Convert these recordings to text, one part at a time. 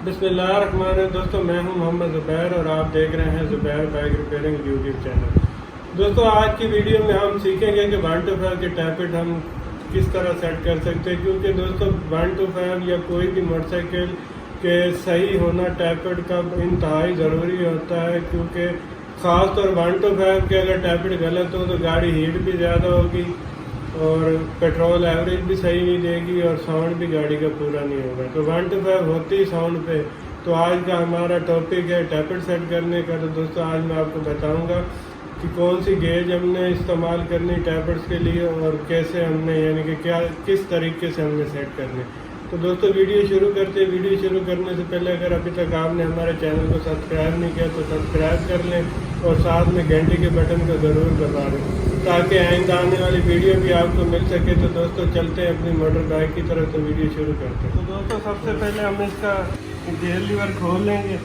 बिस्मिल्लाहिर्रहमानिर्रहीम। दोस्तों मैं हूं मोहम्मद ज़ुबैर और आप देख रहे हैं Zubair bike repairing YouTube channel. दोस्तों आज की वीडियो में हम सीखेंगे कि 125 के टैपेट हम किस तरह सेट कर सकते हैं, क्योंकि दोस्तों 125 या कोई भी मोटरसाइकिल के सही होना टैपेट का इंतहाई ज़रूरी होता है, क्योंकि ख़ास तौर 125 के अगर टैपेट गलत हो तो गाड़ी हीट भी ज़्यादा होगी और पेट्रोल एवरेज भी सही नहीं देगी और साउंड भी गाड़ी का पूरा नहीं होगा। तो 125 होती ही साउंड पे। तो आज का हमारा टॉपिक है टैपेट सेट करने का। तो दोस्तों आज मैं आपको बताऊंगा कि कौन सी गेज हमने इस्तेमाल करनी टैपेट्स के लिए और कैसे हमने यानी कि क्या किस तरीके से हमने सेट करने। तो दोस्तों वीडियो शुरू करते हैं। वीडियो शुरू करने से पहले अगर अभी तक आपने हमारे चैनल को सब्सक्राइब नहीं किया तो सब्सक्राइब कर लें और साथ में घंटे के बटन को ज़रूर दबा दें ताकि आइंदा आने वाली वीडियो भी आपको मिल सके। तो दोस्तों चलते हैं अपनी मोटर बाइक की तरफ। तो वीडियो शुरू करते हैं। तो दोस्तों सबसे पहले हम इसका गेयर लीवर खोल लेंगे।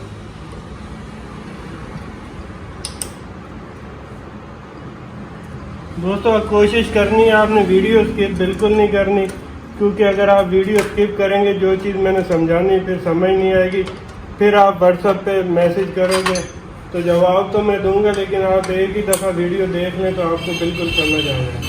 दोस्तों कोशिश करनी है आपने वीडियो स्किप बिल्कुल नहीं करनी, क्योंकि अगर आप वीडियो स्किप करेंगे जो चीज़ मैंने समझानी फिर समझ नहीं आएगी, फिर आप व्हाट्सएप पे मैसेज करोगे तो जवाब तो मैं दूंगा लेकिन आप एक ही दफ़ा वीडियो देख लें तो आपको बिल्कुल समझ आएगा।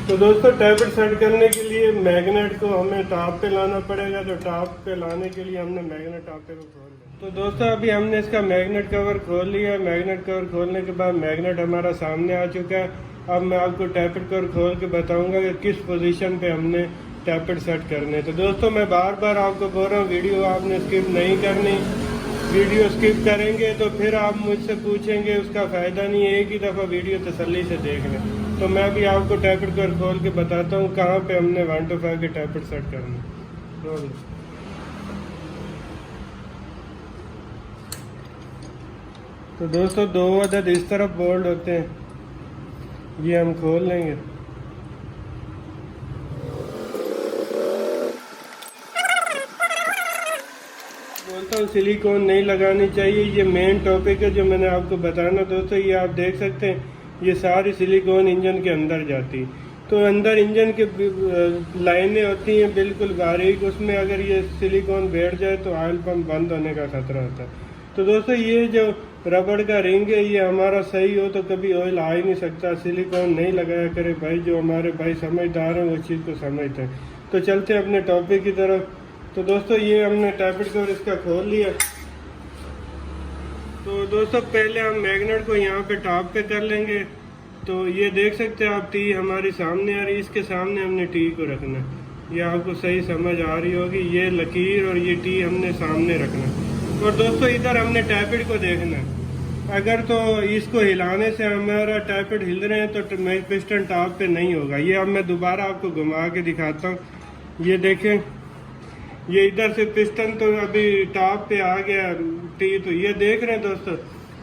तो दोस्तों टैपेट सेट करने के लिए मैग्नेट को हमें टॉप पे लाना पड़ेगा। तो टॉप पे लाने के लिए हमने मैग्नेट टॉप पे को खोल लिया। तो दोस्तों अभी हमने इसका मैग्नेट कवर खोल लिया। मैग्नेट कवर खोलने के बाद मैग्नेट हमारा सामने आ चुका है। अब मैं आपको टैपेट कवर खोल के बताऊंगा कि किस पोजीशन पे हमने टैपेट सेट करने। तो दोस्तों मैं बार बार आपको बोल रहा हूँ वीडियो आपने स्किप नहीं करनी। वीडियो स्किप करेंगे तो फिर आप मुझसे पूछेंगे, उसका फ़ायदा नहीं है। एक ही दफ़ा वीडियो तसल्ली से देख लें। तो मैं भी आपको टैपेट कवर खोल के बताता हूँ कहाँ पे हमने 125 के टैपेट सेट करने। तो दोस्तों 2 अदद इस तरफ बोल्ट होते हैं, ये हम खोल लेंगे। बोलता हूँ सिलिकॉन नहीं लगानी चाहिए, ये मेन टॉपिक है जो मैंने आपको बताना। दोस्तों ये आप देख सकते हैं ये सारी सिलिकॉन इंजन के अंदर जाती। तो अंदर इंजन के लाइनें होती हैं बिल्कुल बारीक, उसमें अगर ये सिलिकॉन बैठ जाए तो ऑयल पंप बंद होने का खतरा होता है। तो दोस्तों ये जो रबड़ का रिंग है ये हमारा सही हो तो कभी ऑयल आ ही नहीं सकता। सिलिकॉन नहीं लगाया करे भाई, जो हमारे भाई समझदार हैं वो चीज़ को समझते हैं। तो चलते हैं अपने टॉपिक की तरफ। तो दोस्तों ये हमने टैपेट कवर इसका खोल लिया। तो दोस्तों पहले हम मैग्नेट को यहाँ पे टॉप पे कर लेंगे। तो ये देख सकते हैं आप टी हमारी सामने आ रही, इसके सामने हमने टी को रखना है। ये आपको सही समझ आ रही होगी, ये लकीर और ये टी हमने सामने रखना है। और दोस्तों इधर हमने टैपेट को देखना है। अगर तो इसको हिलाने से हमारा टैपेट हिल रहे हैं तो पिस्टन टॉप पे नहीं होगा। ये अब मैं दोबारा आपको घुमा के दिखाता हूँ। ये देखें ये इधर से पिस्टन तो अभी टॉप पे आ गया टी, तो ये देख रहे हैं दोस्तों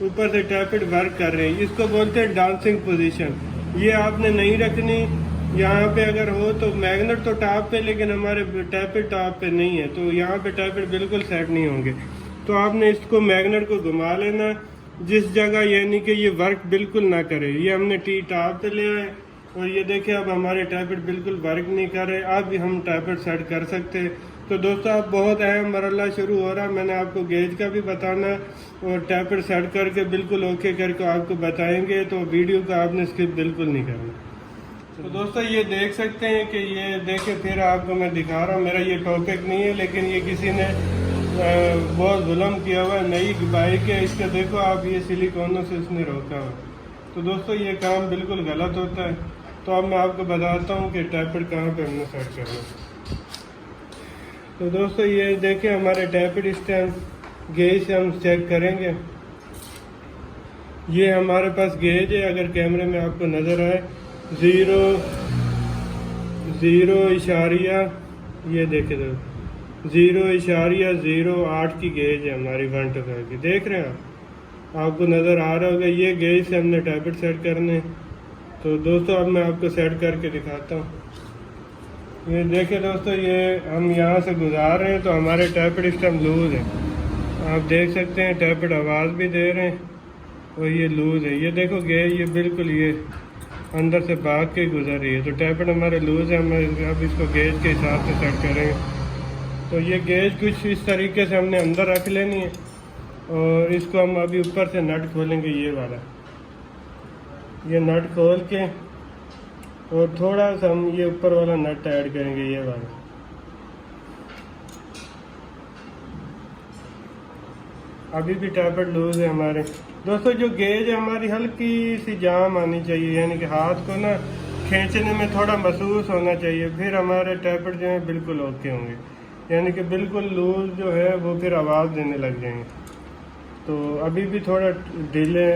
ऊपर से टैपेट वर्क कर रहे हैं। इसको बोलते हैं डांसिंग पोजीशन। ये आपने नहीं रखनी। यहाँ पे अगर हो तो मैग्नेट तो टॉप पे लेकिन हमारे टैपेट टॉप पे नहीं है, तो यहाँ पे टैपेट बिल्कुल सेट नहीं होंगे। तो आपने इसको मैग्नेट को घुमा लेना जिस जगह यानी कि ये वर्क बिल्कुल ना करे। ये हमने टी टॉप पे ले आए और ये देखिए अब हमारे टैपेट बिल्कुल वर्क नहीं कर रहे। अब हम टैपेट सेट कर सकते हैं। तो दोस्तों अब बहुत अहम मरहला शुरू हो रहा है। मैंने आपको गेज का भी बताना और टैपेट सेट करके बिल्कुल ओके करके आपको बताएंगे। तो वीडियो का आपने स्किप बिल्कुल नहीं करना। तो दोस्तों ये देख सकते हैं कि ये देखे फिर आपको मैं दिखा रहा हूँ। मेरा ये टॉपिक नहीं है लेकिन ये किसी ने बहुत जुल्म किया हुआ है। नई बाइक है, इसके देखो आप ये सिलिकॉनों से इसने रोका हुआ। तो दोस्तों ये काम बिल्कुल गलत होता है। तो अब मैं आपको बताता हूँ कि टैपेट कहाँ पे हमने सेट करना है। तो दोस्तों ये देखें हमारे टैपेट इस टाइम गेज से हम चेक करेंगे। ये हमारे पास गेज है, अगर कैमरे में आपको नज़र आए 0.0 ये देखे तो 0.08 की गेज है हमारी 125 की। देख रहे हैं आपको नज़र आ रहा होगा। ये गेज से हमने टैपेट सेट करने। तो दोस्तों अब मैं आपको सेट करके दिखाता हूँ। ये देखें दोस्तों ये हम यहाँ से गुजार रहे हैं तो हमारे टैपेट इस टाइम लूज़ है। आप देख सकते हैं टैपेट आवाज़ भी दे रहे हैं और ये लूज़ है। ये देखो गेज ये बिल्कुल ये अंदर से भाग के गुजर रही है। तो टैपेट हमारे लूज़ है। हम अब इसको गेज के हिसाब से सेट करेंगे। तो ये गेज कुछ इस तरीके से हमने अंदर रख लेनी है और इसको हम अभी ऊपर से नट खोलेंगे, ये वाला, ये नट खोल के और थोड़ा सा हम ये ऊपर वाला नट ऐड करेंगे, ये वाला। अभी भी टैपर लूज है हमारे दोस्तों। जो गेज है हमारी हल्की सी जाम आनी चाहिए, यानी कि हाथ को ना खींचने में थोड़ा महसूस होना चाहिए, फिर हमारे टैपर जो है बिल्कुल ओके होंगे। यानी कि बिल्कुल लूज जो है वो फिर आवाज़ देने लग जाएंगे। तो अभी भी थोड़ा ढीले,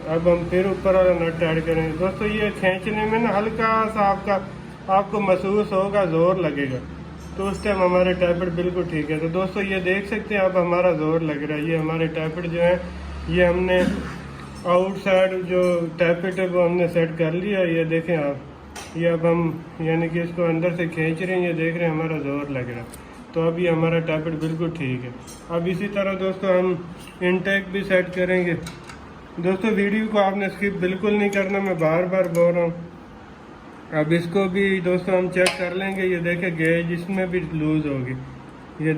अब हम फिर ऊपर वाला नट ऐड करेंगे दोस्तों। ये खींचने में ना हल्का सा आपको महसूस होगा, जोर लगेगा, तो उस टाइम हमारे टैपर बिल्कुल ठीक है। तो दोस्तों ये देख सकते हैं अब हमारा जोर लग रहा है। ये हमारे टैपर जो है ये हमने आउटसाइड जो टैपेट है वो हमने सेट कर लिया। ये देखें आप, ये अब हम यानी कि इसको अंदर से खींच रहे हैं, ये देख रहे हैं हमारा जोर लग रहा है। तो अब ये हमारा टैपेट बिल्कुल ठीक है। अब इसी तरह दोस्तों हम इनटेक भी सेट करेंगे। दोस्तों वीडियो को आपने स्किप बिल्कुल नहीं करना, मैं बार बार बोल रहा हूँ। अब इसको भी दोस्तों हम चेक कर लेंगे। ये देखें गेज इसमें भी लूज होगी, ये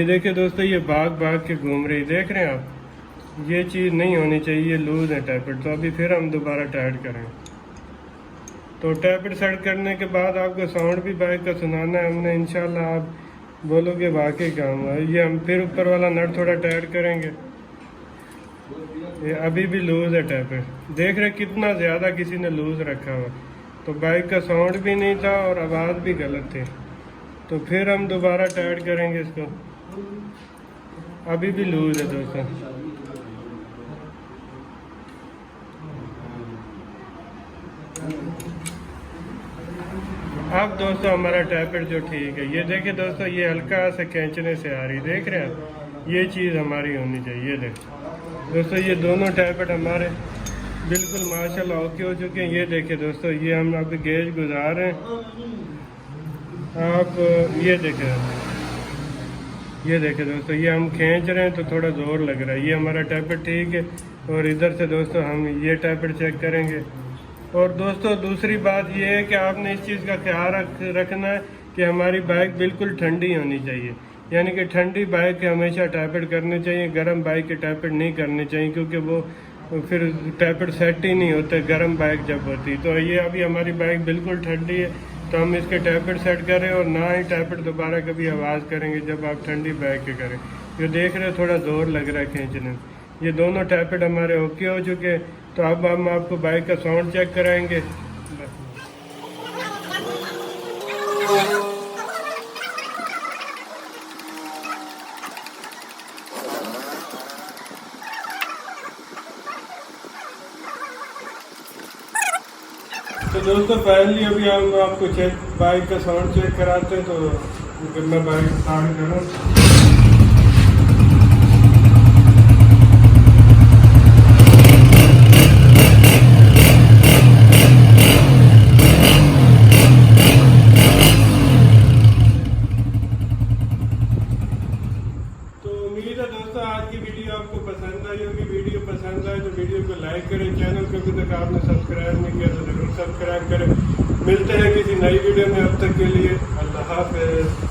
देखें दोस्तों, ये भाग के घूम रही, देख रहे हैं आप। ये चीज़ नहीं होनी चाहिए, लूज है टैपेट। तो अभी फिर हम दोबारा टाइट करेंगे। तो टैपेट सेट करने के बाद आपको साउंड भी बाइक का सुनाना है हमने, इंशाल्लाह आप बोलोगे वाकई काम है। ये हम फिर ऊपर वाला नट थोड़ा टाइट करेंगे। ये अभी भी लूज है टैपेट, देख रहे कितना ज़्यादा किसी ने लूज रखा हुआ। तो बाइक का साउंड भी नहीं था और आवाज़ भी गलत थी। तो फिर हम दोबारा टाइट करेंगे इसको। अभी भी लूज है दोस्तों। अब दोस्तों हमारा टैपेट जो ठीक है, ये देखिए दोस्तों, ये हल्का से खींचने से आ रही, देख रहे हैं आप। ये चीज़ हमारी होनी चाहिए। देखो दोस्तों, ये दोनों टैपेट हमारे बिल्कुल माशाल्लाह ओके हो चुके हैं। ये देखिए दोस्तों, ये हम अभी गेज गुजार रहे हैं। आप ये देखें दोस्तों, ये हम खींच रहे हैं तो थोड़ा जोर लग रहा है। ये हमारा टैपेट ठीक है। और इधर से दोस्तों हम ये टैपेट चेक करेंगे। और दोस्तों दूसरी बात ये है कि आपने इस चीज़ का ख्याल रखना है कि हमारी बाइक बिल्कुल ठंडी होनी चाहिए। यानी कि ठंडी बाइक के हमेशा टैपेट करने चाहिए, गर्म बाइक के टैपेट नहीं करने चाहिए, क्योंकि वो फिर टैपेट सेट ही नहीं होते गर्म बाइक जब होती। तो ये अभी हमारी बाइक बिल्कुल ठंडी है, तो हम इसके टैपेट सेट करें और ना ही टैपेट दोबारा कभी आवाज़ करेंगे जब आप ठंडी बाइक के करें। ये देख रहे थोड़ा जोर लग रहा है खींचने। ये दोनों टैपेट हमारे ओके हो चुके हैं। तो अब हम आपको बाइक का साउंड चेक कराएंगे। तो दोस्तों पहले अभी हम आपको बाइक का साउंड चेक कराते हैं। तो मैं बाइक स्टार्ट करूँ। दोस्तों आज की वीडियो आपको पसंद आई होगी। वीडियो पसंद आए तो वीडियो को लाइक करें। चैनल को अभी तक आपने सब्सक्राइब नहीं किया तो जरूर सब्सक्राइब करें। मिलते हैं किसी नई वीडियो में, अब तक के लिए अल्लाह हाफ़िज़।